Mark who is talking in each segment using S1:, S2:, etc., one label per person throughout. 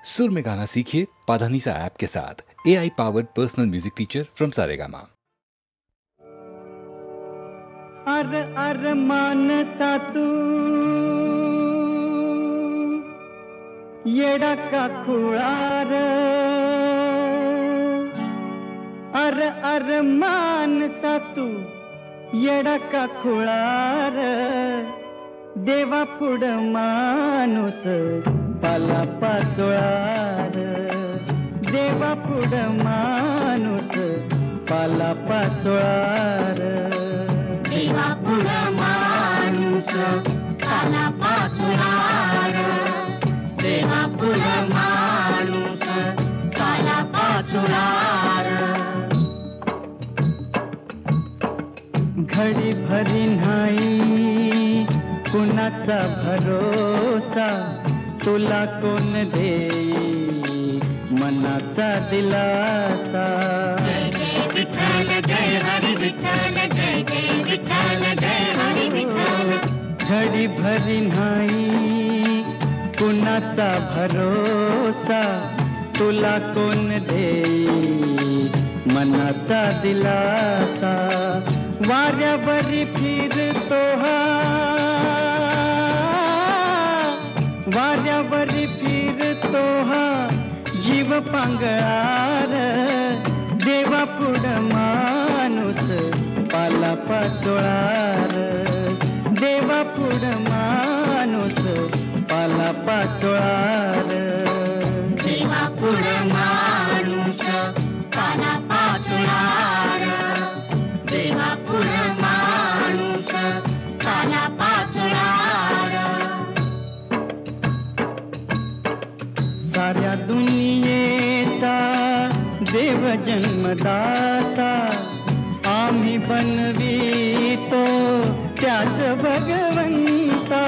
S1: सुर में गाना सीखिए पाधानीसा ऐप के साथ। AI powered personal music teacher from Saregama.
S2: अर मानसा तू येडा का खुळार, अर मानसा तू येडा का खुळार, देवा पुढ माणूस पाला पाचोळार, देवा पुढ माणूस पाला पाचोळार,
S3: देवा पुढ माणूस पाला पाचोळार, देवा पुढ माणूस पाला पाचोळार.
S2: घडी भरी नाही कुणाचा भरोसा, तुला कोण देई मनाचा दिलासा.
S3: जय जय विठ्ठल जय हरी विठ्ठल, जय जय विठ्ठल जय हरी विठ्ठल.
S2: घडी भरी नाही कुणाचा भरोसा, तुला कोण देई मनाचा दिलासा. वाऱ्यावरी फिरतो हा, वाऱ्यावरी फिरतो हा जीव पांगळार, देवा पुढ माणूस पाला पाचोळार, देवा पुढ माणूस पाला पाचोळार,
S3: देवा पुढ माणूस पाला पाचोळार, देवा पुढ माणूस पाला पाचोळार.
S2: साऱ्या दुनियेचा देव जन्मदाता, आम्ही बनवितो त्याच भगवंता.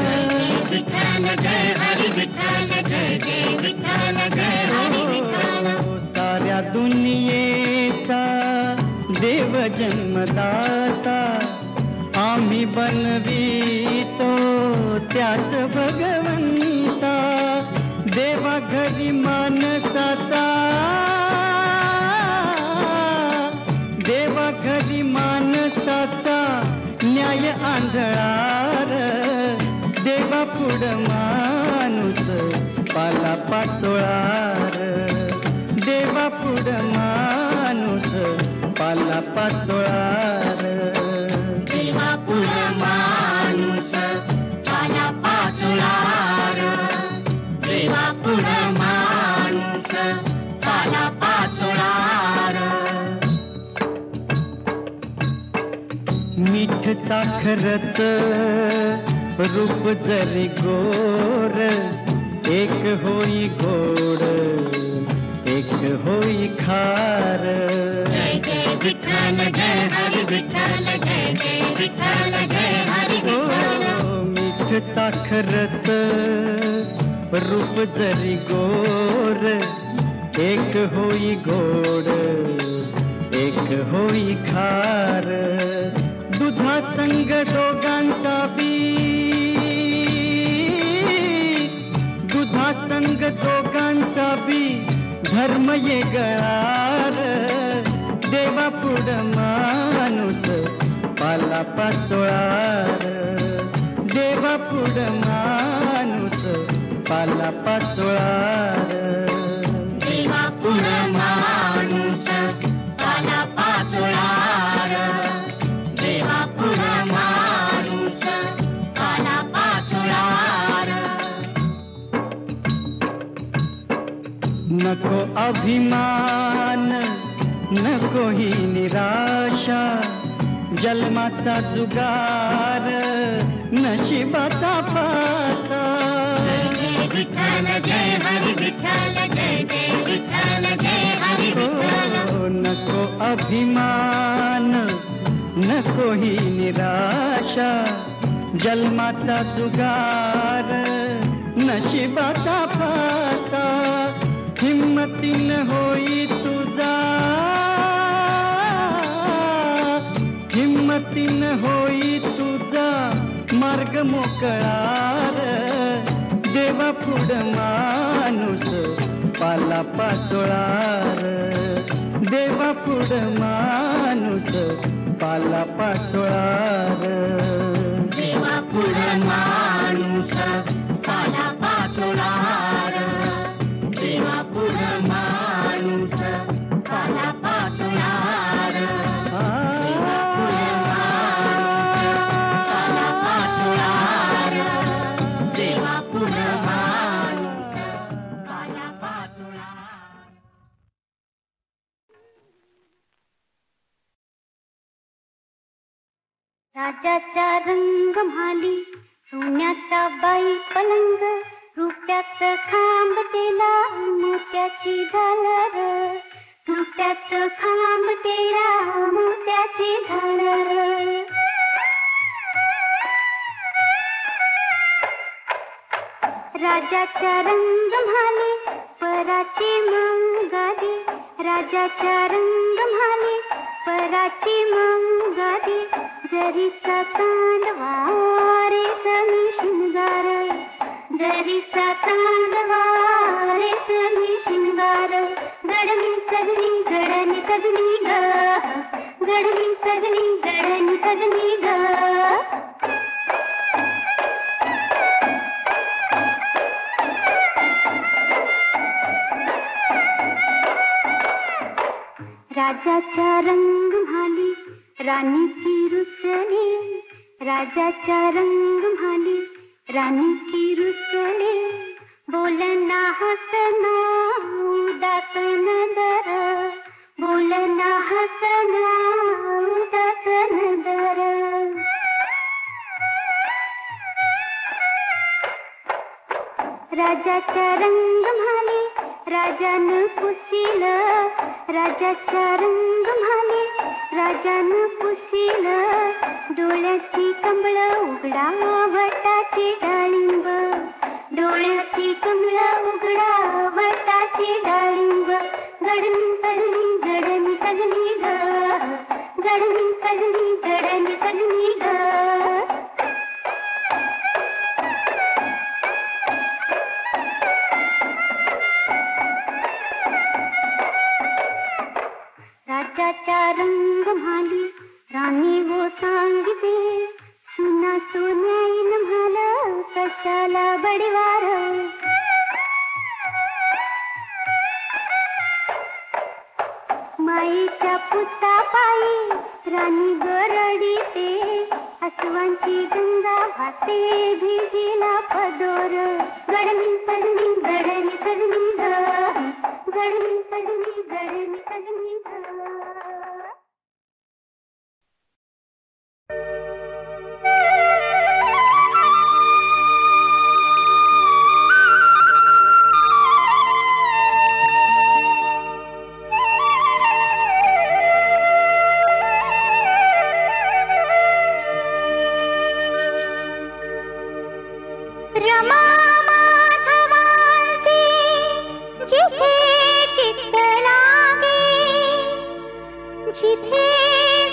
S3: जय विठ्ठल जय हरी विठ्ठल, जय जय विठ्ठल जय हरी विठ्ठल.
S2: साऱ्या दुनियेचा देव जन्मदाता, आम्ही बनवितो त्याच भगवंता. देवा घरी माणसाचा, देवा घरी माणसाचा न्याय आंधळार, देवा पुढ माणूस पाला पाचोळार, देवा पुढ माणूस पाला पाचोळार,
S3: देवा पुढ माणूस पाला पाचोळार, देवा पुढ माणूस पाला पाचोळार.
S2: मीठ साखरच रूप जरी गोर, एक होई गोड एक होई खार.
S3: जय जय विठ्ठल जय हरी विठ्ठल, जय जय विठ्ठल जय हरी विठ्ठल.
S2: मीठ साखरच रूप जरी गोर, एक होई गोड एक होई खार. दुधा संग दोघांचा बी, दुधा संग दोघांचा बी धर्म ये गळार, देवा पुढ माणूस पाला पाचोळार, देवा पुढ माणूस पाला पाचोळार,
S3: देवा पुढ माणूस पाला पाचोळार, देवा पुढ माणूस पाला पाचोळार.
S2: नको अभिमान नको ही निराशा, जन्माचा जुगार नशिबाचा पासा.
S3: जय जय विठ्ठल जय हरी विठ्ठल, जय जय विठ्ठल जय हरी विठ्ठल.
S2: नको अभिमान नको ही निराशा, जन्माचा जुगार नशिबाचा पासा. हिम्मतीन होई तुझा, हिम्मतीन होई तुझा मार्ग मोकळार, देवा पुढ माणूस पाला पाचोळार देवा पुढ माणूस पाला पाचोळार
S3: देवा पुढ माणूस पाला पाचोळार देवा पुढ माणूस पाला पाचोळार देवा पुढ माणूस पाला पाचोळार देवा पुढ माणूस पाला पाचोळार.
S4: राजाचा रंग म्हाली सोन्याचा बाई पलंग रुपयाचं खांब केला मोत्याची झालर रुपयाचं खांब केला मोत्याची झालर. राजाचा रंग म्हाली पराची मंगारी राजाचा रंग म्हाली पराची मंगारी जरीचा चांदवा रेशमी शिंगार जरीचा चांदवा रेशमी शिंगार गडनी सजनी गडनी सजनी ग गडनी सजनी गडनी सजनी ग. राजाचा रंग म्हाली राणी की रुसली राजाचा रंग म्हाली राणी की रुसली बोलना हसना उदासन दर बोलना हसना उदासन दर. राजाचा रंग म्हाली राजानं पुसील राजाचा रंग म्हाली राजानं पुसील डोळ्याची कमळ उघडा वटाची डाळिंब डोळ्याची कमळ उघडा वटाची डाळिंब गडनी सजनी गडनी सजनी ग गडनी सजनी गडनी सजनी ग. राजाचा रंग म्हाली राणी वो सांगते सुना सोन्याईन म्हाला कशाला बडीवार. माईच्या पुता पायी राणी गरडीते अस्वांची गंगा वाहते भिजीला पदोर गडनी सजनी गडनी सजनी ग गडनी सजनी गडनी सजनी ग. रमा माधवांचे जिथे चित्त लागे जिथे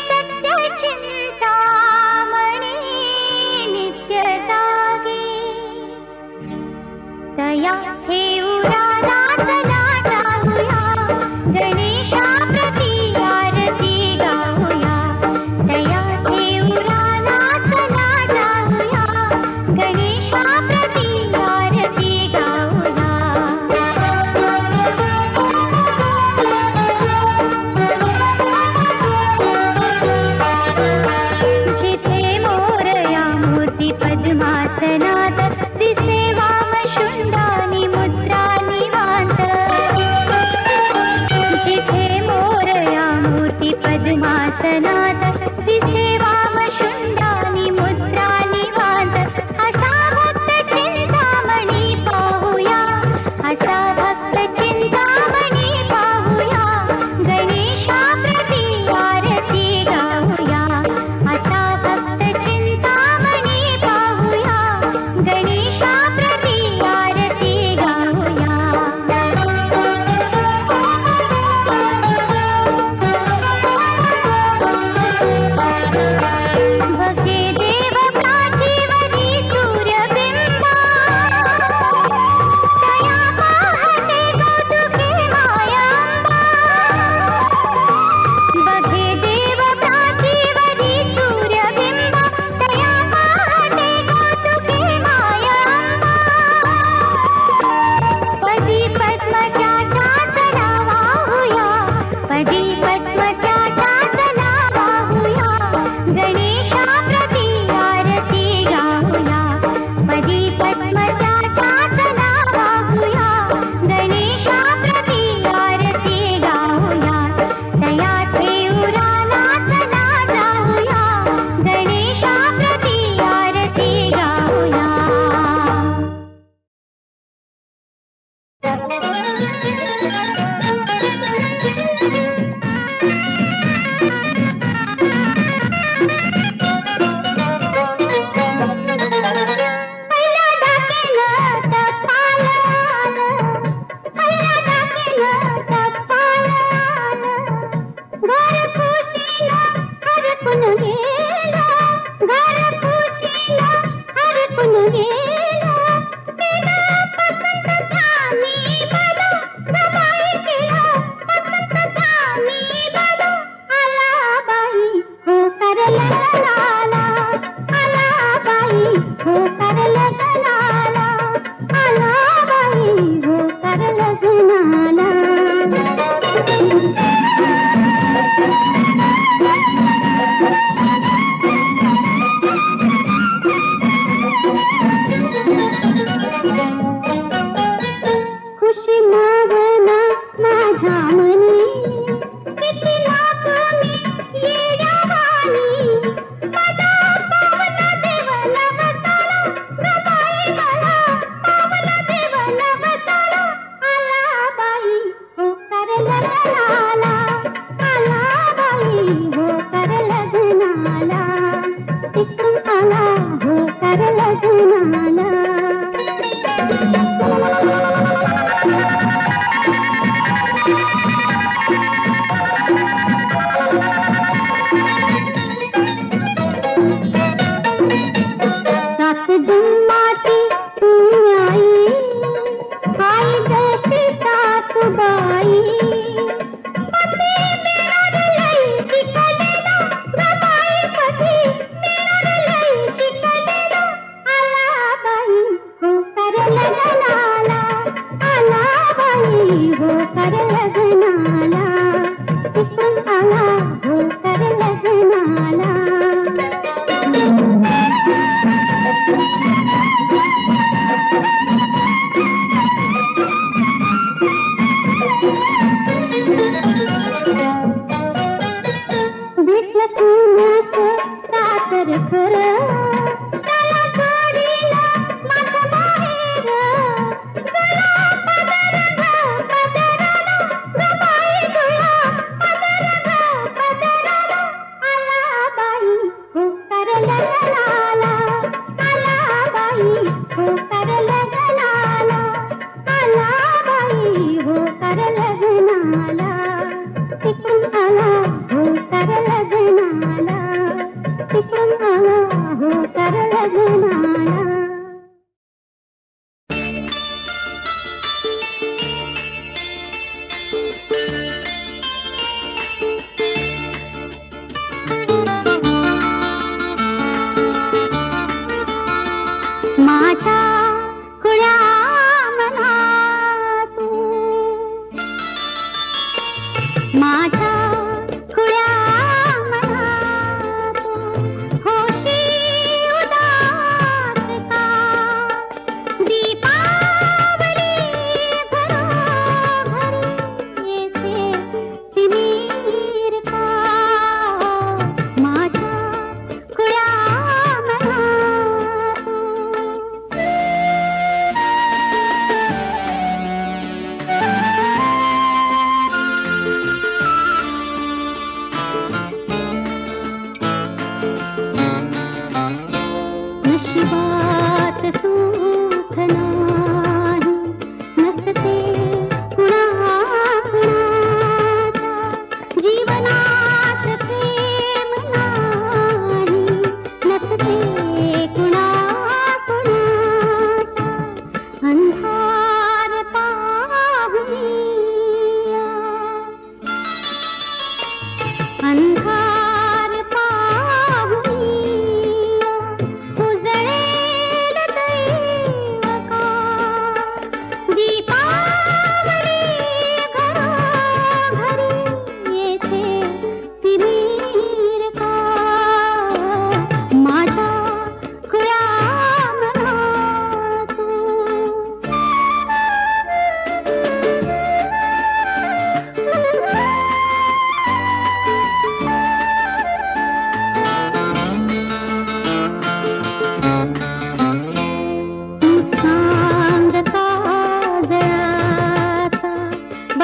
S4: सत्य चिंतामणी नित्य जागे तया ठेऊरालाच लाटाऊया गणेशा प्रती आरती गाऊया तया ठेऊरालाच लाटाऊया गणेशा प्रती आरती गाऊया.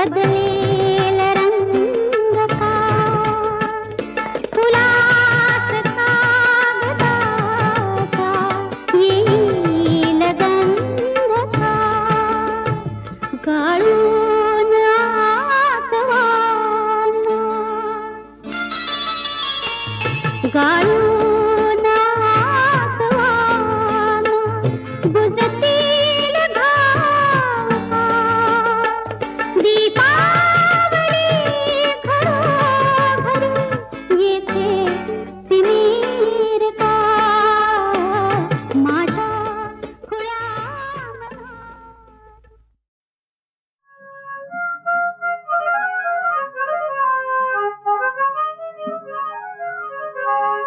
S4: बदलेल रंग का फुलास कागदाचा येईल गंध का गाळून आसवाना गाळून आसवाना बुजतील घावा दीपावली घरोघरी येथे तिमिर का माझ्या खुळ्या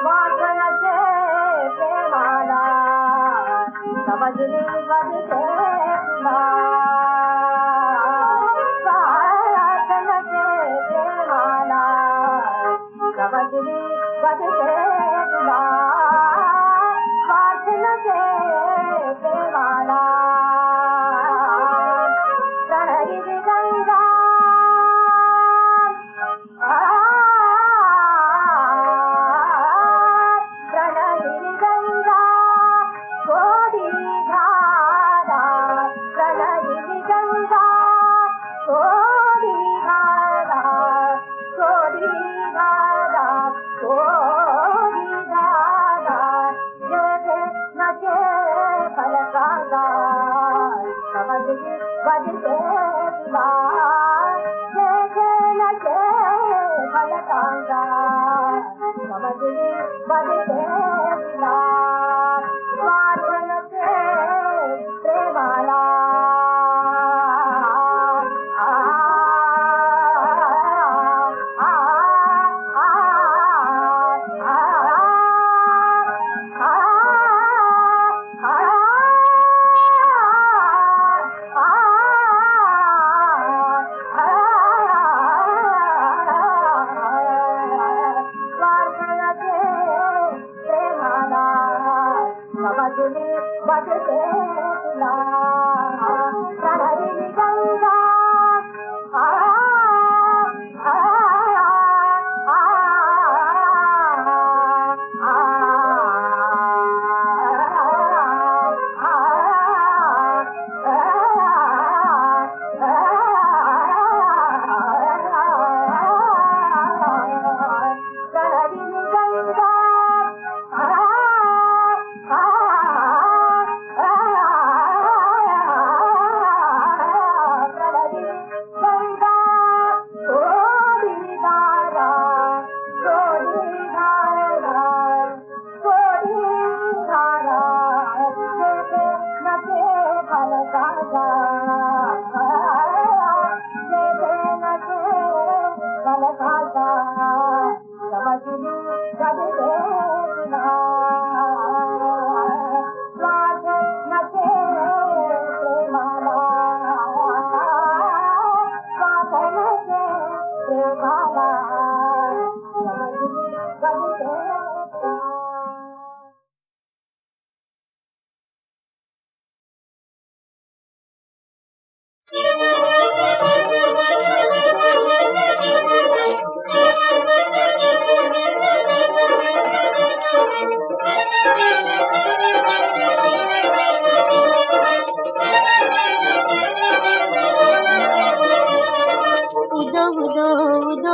S5: वासनाचे प्रेमाला समजली बदले तुला वासनाचे प्रेमाला समजली बदले तुला वासनाचे प्रेमाला प्रणयी गंगा प्रणयी गंगा गोडी धारा प्रणयी गंगा गोडी धारा गोडी धारा गोडी धारा जगे नचे फलकागा समजली बजते तुला जगे नचे फलकागा समजली बजते तुला वासनचे प्रेमाला समजली बजते तुला प्रणयी गंगा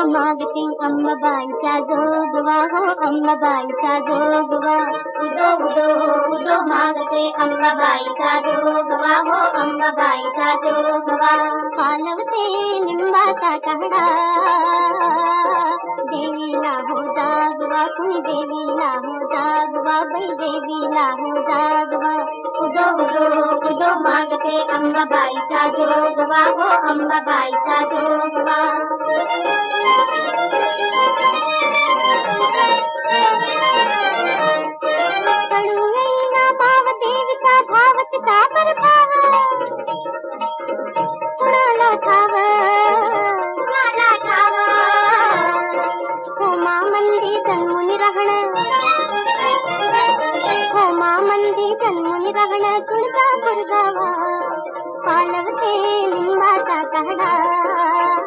S4: मागते अंबाबाईचा जोगवा हो अंबाबाईचा जोगवा उदो उदो उदो मागते अंबाबाईचा जोगवा हो अंबाबाईचा जोगवा पालवते लिंबाचा टाळा देवीला हो जागवा कुणी देवीला हो जागवा बाई देवीला हो जागवा उदो उदो उदो मागते अंबाबाईचा जोगवा हो अंबाबाईचा जोगवा कळूयेना भाव देवीचा भावच का बरं भाव कुणाला ठाव होमा मंदी जन्मुनी राहणं होमा मंदी जन्मुनी राहणं तुळजापूर गावा पालवते लिंबाचा काढा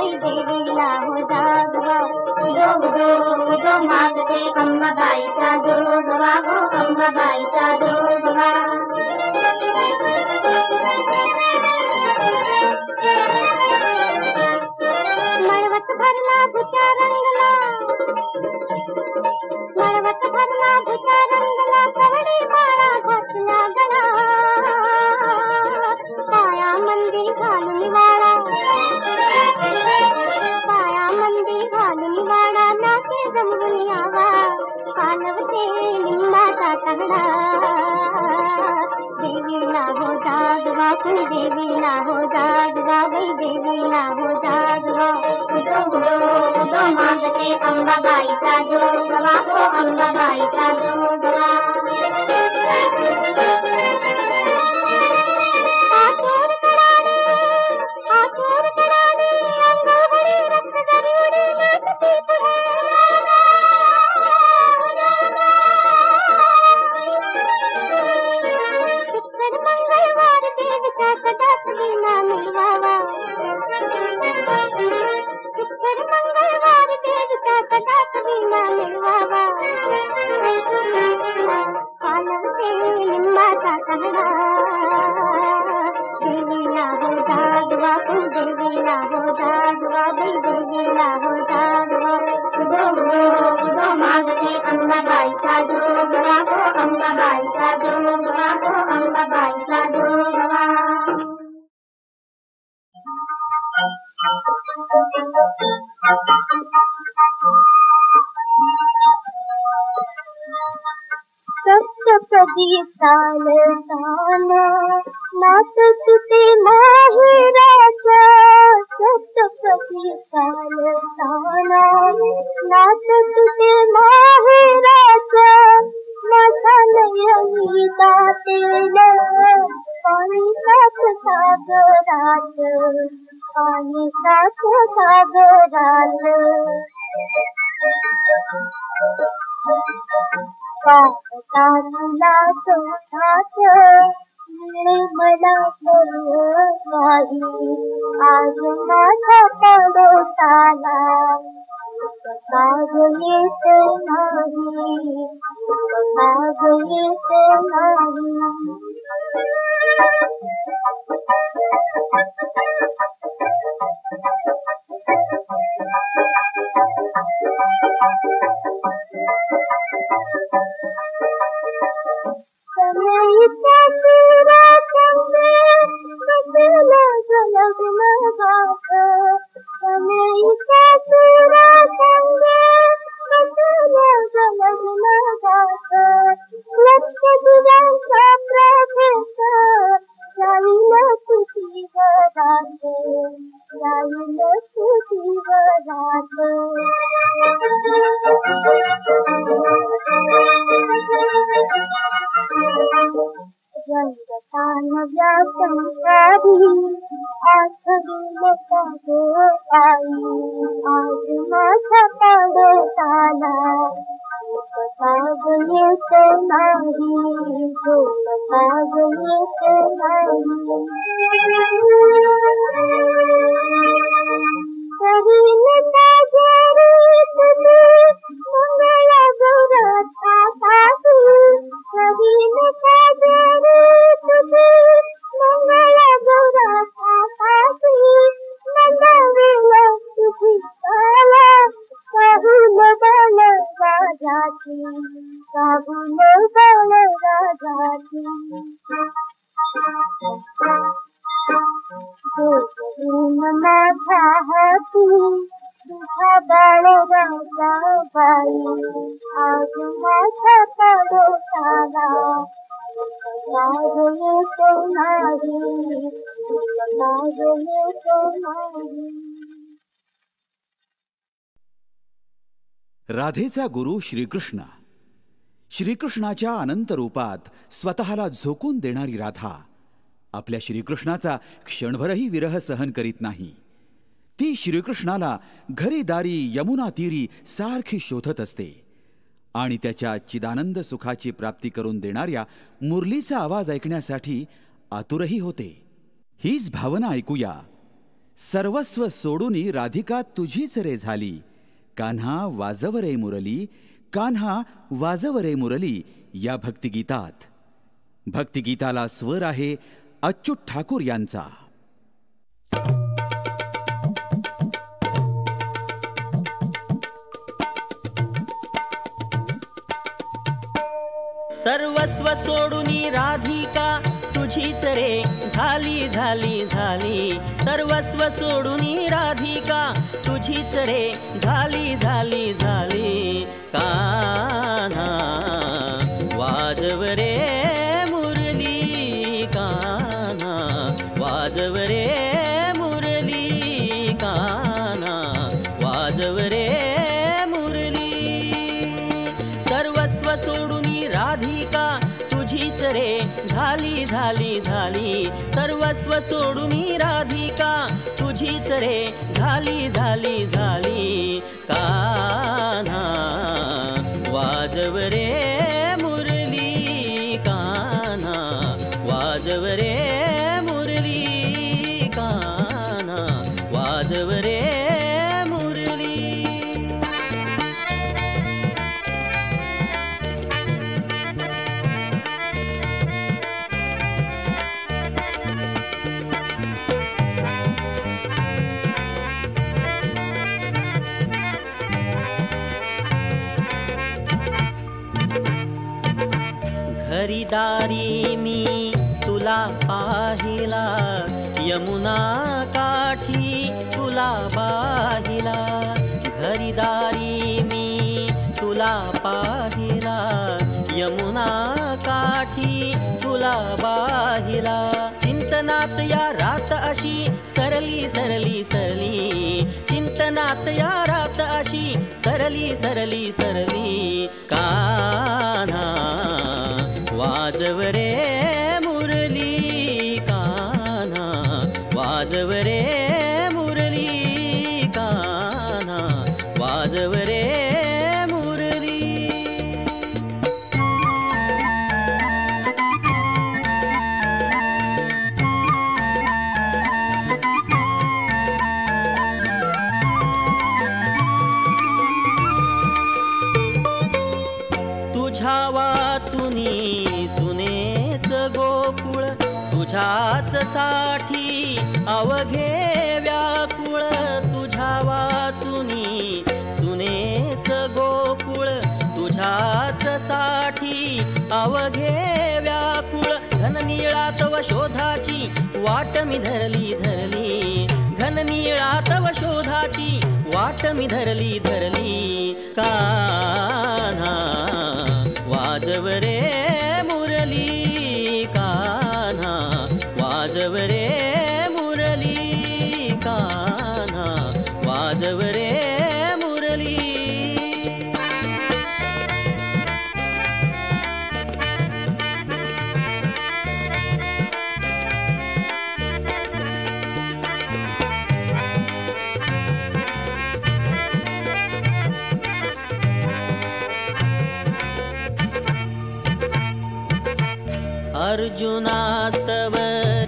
S4: बाई देवीला हो जागवा उदो उदो उदो मागते अंबाबाईचा जोगवा हो अंबाबाईचा जोगवा मळवट भरला भुत्या रंगला मळवट भरला भुत्या रंगला कवडी माळा घातला गळा पाया मंदी घालून वाळा पाया मंदी घालून वाळा नाचे जमवून यावा कालवते लिंबाचा तगडा देवीला हो जागवा देवीला हो जागवा बाई देवीला हो जागवा उदो उदो उदो मागते अंबाबाईचा जोगवा हो अंबाबाईचा जोगवा आतोर कडाने अंगावरी रक्त जरी नाचते चित्तर मंगळवार देवीचा कदाच विना मिळवावा चित्तर मंगळवार देवीचा कदाच विना मिळवावा कालवते लिंबाचा तगडा देवीला हो जागवा देवीला हो जागवा बाई देवीला हो जागवा उदो उदो उदो मागते अंबाबाईचा जोगवा हो अंबाबाईचा जोगवा हो अंबाबाईचा जोगवा सप्तपदी ताल तान नाच तुते माहेराचा सप्तपदी ताल तान नाच तुते माहेराचा माझ्या नयनी दातेल पाणी साथ सागरात पाणी साथ सागरात पाहता तुला सोठात मिळे मला नाही आज माझ्या पडोसाला काग येत नाही काग येत नाही समयीचा तुरा संगे बसला जलगमगात समयीचा तुरा संगे बसला जलगमगात लक्ष दिव्यांचा प्रभेत जाईल तुझी वरात जाईल तुझी वरात रंगतान व्यासंकारी आठवली सागो आई आज माझ्या पडोसाला साग येत नाही साग येत नाही करीन सागरी तुझी मंगळा गौरथा सासू करीन सागरी तुझी मंगळा गौरथा सासू मंगळा तुझी काला काहून बल राजाची काहून बल राजाची जोगीन माझ्या हाती तुझा बाळ राजा बाई आज माझ्या पडोसाला साग येत नाही साग येत नाही
S6: राधेचा गुरु श्रीकृष्ण. श्रीकृष्णाच्या अनंत रूपात स्वतःला झोकून देणारी राधा आपल्या श्रीकृष्णाचा क्षणभरही विरह सहन करीत नाही. ती श्रीकृष्णाला घरी दारी यमुना तीरी सारखी शोधत असते आणि त्याच्या चिदानंद सुखाची प्राप्ती करून देणाऱ्या मुरलीचा आवाज ऐकण्यासाठी आतुरही होते. हीच भावना ऐकूया सर्वस्व सोडूनी राधिका तुझीच रे झाली. कान्हा वाजव रे मुरली, कान्हा वाजव रे मुरली या भक्तिगीतात. भक्तिगीताला स्वर आहे अच्युत ठाकूर यांचा.
S7: सर्वस्व सोडूनी राधिका तुझीच रे झाली झाली झाली. सर्वस्व सोडूनी राधिका तुझीच रे झाली झाली झाली. कान्हा वाजव रे मुरली, कान्हा वाजव रे मुरली, कान्हा वाजव रे मुरली. सर्वस्व सोडूनी राधिका तुझीच रे झाली झाली झाली. सर्वस्व सोडूनी राधिका तुझीच रे झाली झाली झाली. कान्हा वाजव रे मुरली, कान्हा वाजव रे मुरली, कान्हा वाजव रे मुरली. घरीदारी मी तुला पाहिला, यमुना काठी तुला पाहिला. घरीदारी मी तुला पाहिला, यमुना काठी तुला पाहिला. चिंतनात या रात अशी सरली सरली सरली. चिंतनात या रात अशी सरली सरली सरली. कान्हा वाजव रे मुरली, कान्हा वाजव रे मुरली, कान्हा वाजव रे मुरली. तुझ्या वाचुनी सुनेच गोकुळ, तुझ्याच साठी अवघे व्याकुळ. तुझ्या वाचुनी सुनेच गोकुळ, तुझ्याच साठी अवघे व्याकुळ. घननीळा तव शोधाची वाट मी धरली धरली. घननीळा तव शोधाची वाट मी धरली धरली. कान्हा वाजव रे मुरली, कान्हा वाजव रे मुरली, कान्हा वाजव रे मुरली. अर्जुनास्तव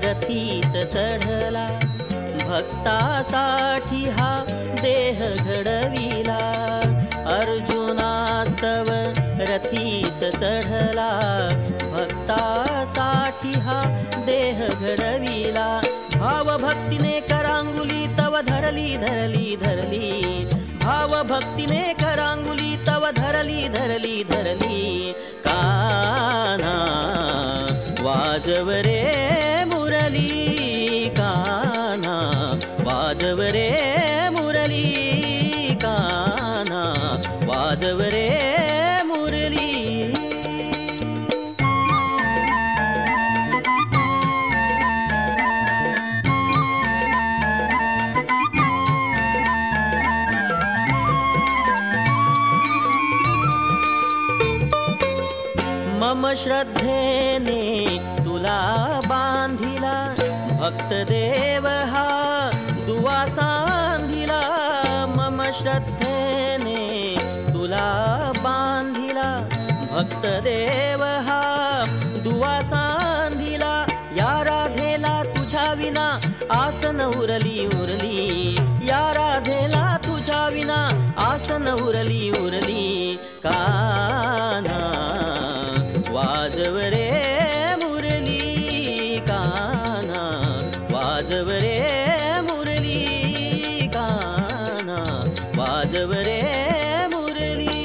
S7: रथीच चढला, भक्तासाठी हा देह घडविला. अर्जुनास्तव रथीच चढला, भक्तासाठी हा देह घडविला. भावभक्तीने करांगुली तव धरली धरली धरली. भावभक्तीने करांगुली तव धरली धरली धरली. कान्हा वाजव रे मुरली, कान्हा वाजव रे मुरली, कान्हा वाजव रे मुरली. मम श्रद्धेने तुला बांधिला, भक्त देव हा दुवा सांधिला. मम श्रद्धेने तुला बांधिला, भक्त देव हा दुवा सांधिला. या राधेला तुझ्या विना आसन उरली उरली. उरली उरली कान्हा वाजव रे मुरली कान्हा वाजव रे मुरली कान्हा वाजव रे मुरली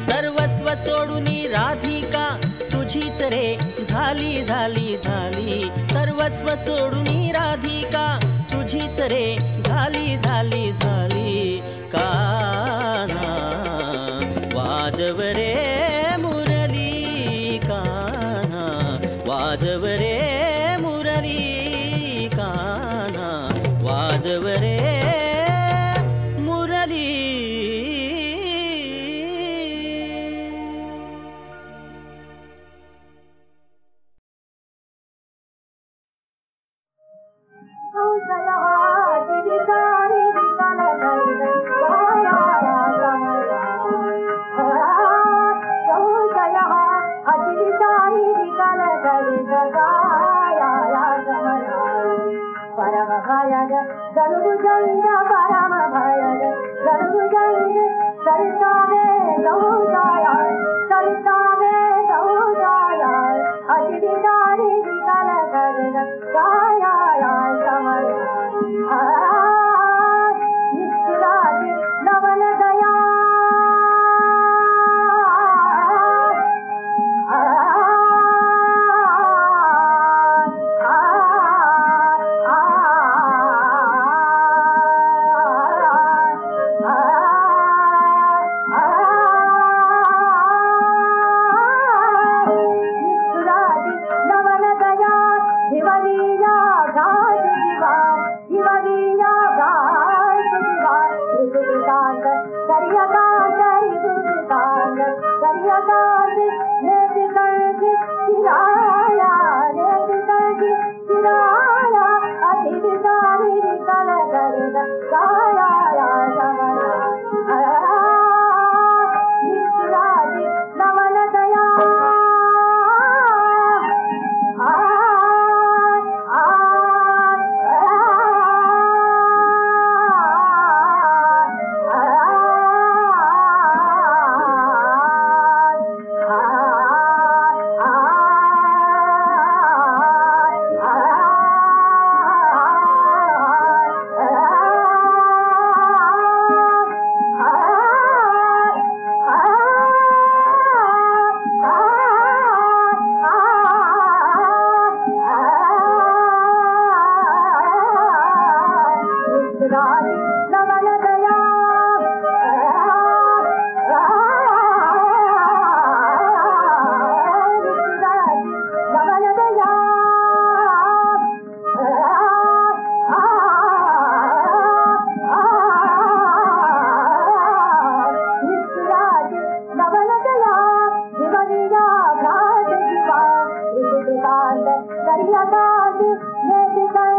S7: सर्वस्व सोडूनी राधिका तुझीच रे झाली झाली झाली सर्वस्व सोडूनी राधिका तुझीच रे झाली झाली झाली कान्हा वाजव रे मुरली कान्हा वाजव रे मुरली कान्हा वाजव रे मुरली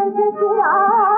S5: Thank you.